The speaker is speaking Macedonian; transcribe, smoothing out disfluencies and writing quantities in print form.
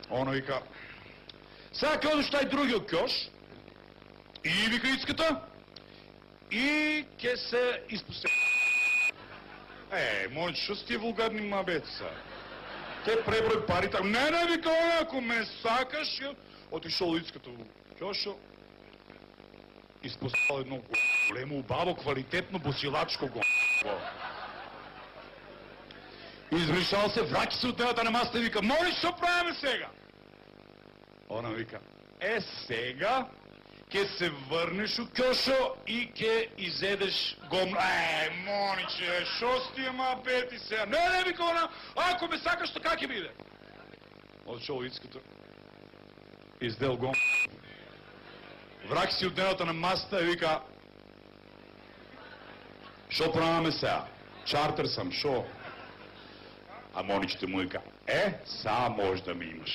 Она вика, сега ќе одиш тај другиот кјош и вика Ицката и ќе се испусти. Мојче, што си ти вулгарни мабеца? Те преброј парите. Не, вика, ако ме сакаш, отишол Ицката во кјошо, испустал едно големо, убаво, квалитетно, босилачко го. Измишал се, враќа се од девата на маста и вика, моли, што правиме сега? Она вика, сега ќе се врнеш у кјошо и ќе изедеш гомно. Мониче, шо си тие мабети сега? Не, вика она, ако ме сакаш, така ќе биде. Одшол Ицката, издел гомно. Враќа си од девата на маста и вика, шо правиме сега? Чартер сам, шо? А Моничите му вика, са може да ми имаш.